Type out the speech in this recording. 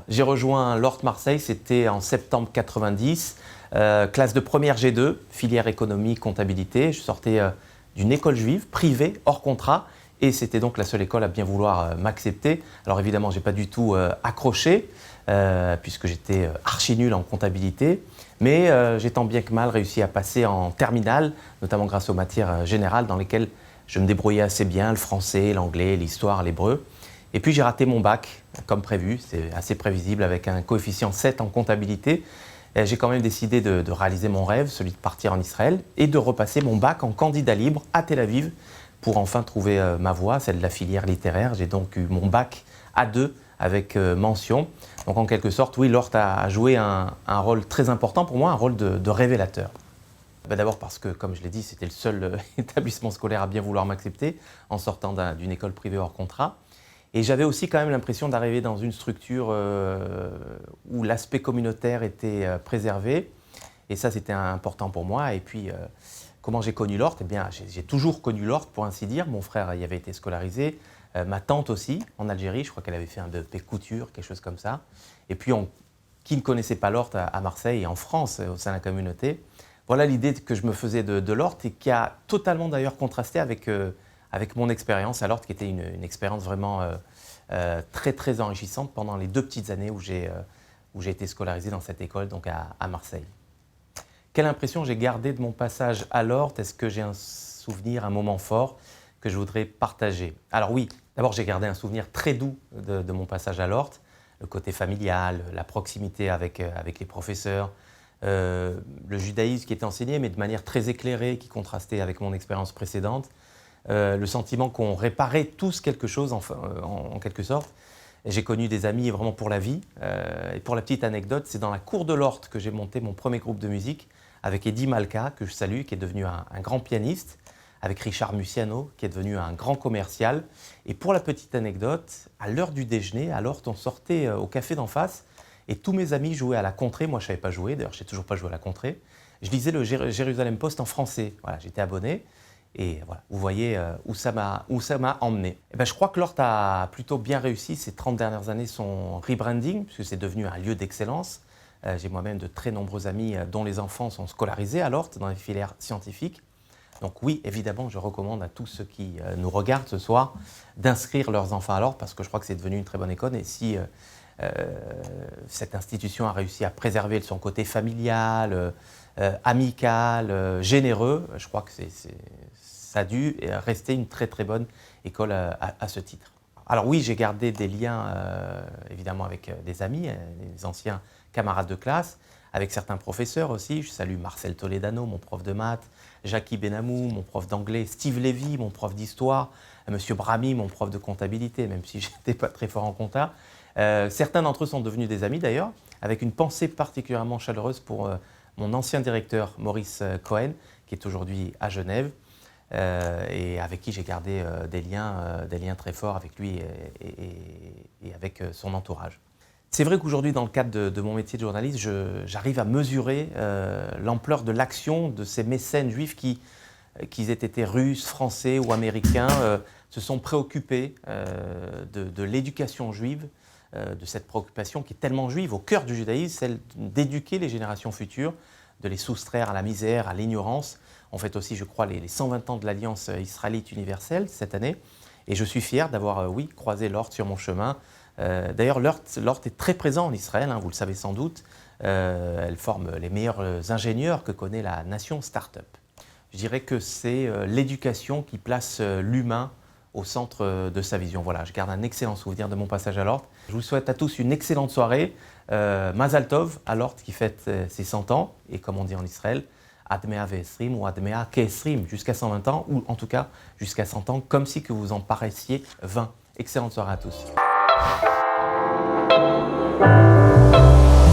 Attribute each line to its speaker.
Speaker 1: j'ai rejoint l'Ort Marseille, c'était en septembre 90, classe de première G2, filière économie, comptabilité. Je sortais d'une école juive, privée, hors contrat, et c'était donc la seule école à bien vouloir m'accepter. Alors évidemment, je n'ai pas du tout accroché, puisque j'étais archi nul en comptabilité, mais j'ai tant bien que mal réussi à passer en terminale, notamment grâce aux matières générales dans lesquelles je me débrouillais assez bien, le français, l'anglais, l'histoire, l'hébreu. Et puis j'ai raté mon bac, comme prévu, c'est assez prévisible, avec un coefficient 7 en comptabilité. J'ai quand même décidé de réaliser mon rêve, celui de partir en Israël, et de repasser mon bac en candidat libre à Tel Aviv pour enfin trouver ma voie, celle de la filière littéraire. J'ai donc eu mon bac A2 avec mention. Donc en quelque sorte, oui, l'Ort a joué un rôle très important pour moi, un rôle de révélateur. D'abord parce que, comme je l'ai dit, c'était le seul établissement scolaire à bien vouloir m'accepter en sortant d'une école privée hors contrat. Et j'avais aussi quand même l'impression d'arriver dans une structure où l'aspect communautaire était préservé. Et ça, c'était important pour moi. Et puis, comment j'ai connu l'Ort? Eh bien, j'ai toujours connu l'Ort, pour ainsi dire. Mon frère y avait été scolarisé, ma tante aussi, en Algérie. Je crois qu'elle avait fait un BEP couture, quelque chose comme ça. Et puis, qui ne connaissait pas l'Ort à Marseille et en France, au sein de la communauté? Voilà l'idée que je me faisais de l'Ort et qui a totalement d'ailleurs contrasté avec mon expérience à l'Ort, qui était une expérience vraiment très très enrichissante pendant les 2 petites années où j'ai été scolarisé dans cette école, donc à Marseille. Quelle impression j'ai gardée de mon passage à l'Ort? Est-ce que j'ai un souvenir, un moment fort que je voudrais partager? Alors oui, d'abord j'ai gardé un souvenir très doux de mon passage à l'Ort, le côté familial, la proximité avec les professeurs, le judaïsme qui était enseigné, mais de manière très éclairée, qui contrastait avec mon expérience précédente. Le sentiment qu'on réparait tous quelque chose, en quelque sorte. J'ai connu des amis vraiment pour la vie. Et pour la petite anecdote, c'est dans la cour de l'Ort que j'ai monté mon premier groupe de musique avec Eddie Malka, que je salue, qui est devenu un grand pianiste, avec Richard Musiano, qui est devenu un grand commercial. Et pour la petite anecdote, à l'heure du déjeuner, à l'Ort, on sortait au café d'en face et tous mes amis jouaient à la contrée. Moi, je ne savais pas jouer, d'ailleurs, je ne sais toujours pas jouer à la contrée. Je lisais le Jérusalem Post en français. Voilà, j'étais abonné. Et voilà, vous voyez où ça m'a emmené. Et ben, je crois que l'Ort a plutôt bien réussi ces 30 dernières années son rebranding, puisque c'est devenu un lieu d'excellence. J'ai moi-même de très nombreux amis dont les enfants sont scolarisés à l'Ort dans les filières scientifiques. Donc oui, évidemment, je recommande à tous ceux qui nous regardent ce soir d'inscrire leurs enfants à l'Ort, parce que je crois que c'est devenu une très bonne école. Et si cette institution a réussi à préserver son côté familial, amical, généreux, je crois que ça a dû rester une très très bonne école à ce titre. Alors oui, j'ai gardé des liens évidemment avec des amis, des anciens camarades de classe, avec certains professeurs aussi. Je salue Marcel Toledano, mon prof de maths, Jackie Benamou, mon prof d'anglais, Steve Lévy, mon prof d'histoire, Monsieur Brami, mon prof de comptabilité, même si je n'étais pas très fort en compta. Certains d'entre eux sont devenus des amis d'ailleurs, avec une pensée particulièrement chaleureuse pour mon ancien directeur Maurice Cohen, qui est aujourd'hui à Genève, et avec qui j'ai gardé des liens très forts avec lui et avec son entourage. C'est vrai qu'aujourd'hui, dans le cadre de mon métier de journaliste, j'arrive à mesurer l'ampleur de l'action de ces mécènes juifs qui, qu'ils aient été russes, français ou américains, se sont préoccupés de l'éducation juive, de cette préoccupation qui est tellement juive, au cœur du judaïsme, celle d'éduquer les générations futures, de les soustraire à la misère, à l'ignorance. On fête aussi, je crois, les 120 ans de l'Alliance israélite universelle cette année. Et je suis fier d'avoir, oui, croisé l'Ort sur mon chemin. D'ailleurs, l'Ort est très présent en Israël, hein, vous le savez sans doute. Elle forme les meilleurs ingénieurs que connaît la nation start-up. Je dirais que c'est l'éducation qui place l'humain au centre de sa vision. Voilà, je garde un excellent souvenir de mon passage à l'Ort. Je vous souhaite à tous une excellente soirée. Mazal Tov à l'Ort qui fête ses 100 ans, et comme on dit en Israël, Admea Ve'esrim ou Admea Ke'esrim, jusqu'à 120 ans, ou en tout cas jusqu'à 100 ans, comme si que vous en paraissiez 20. Excellente soirée à tous.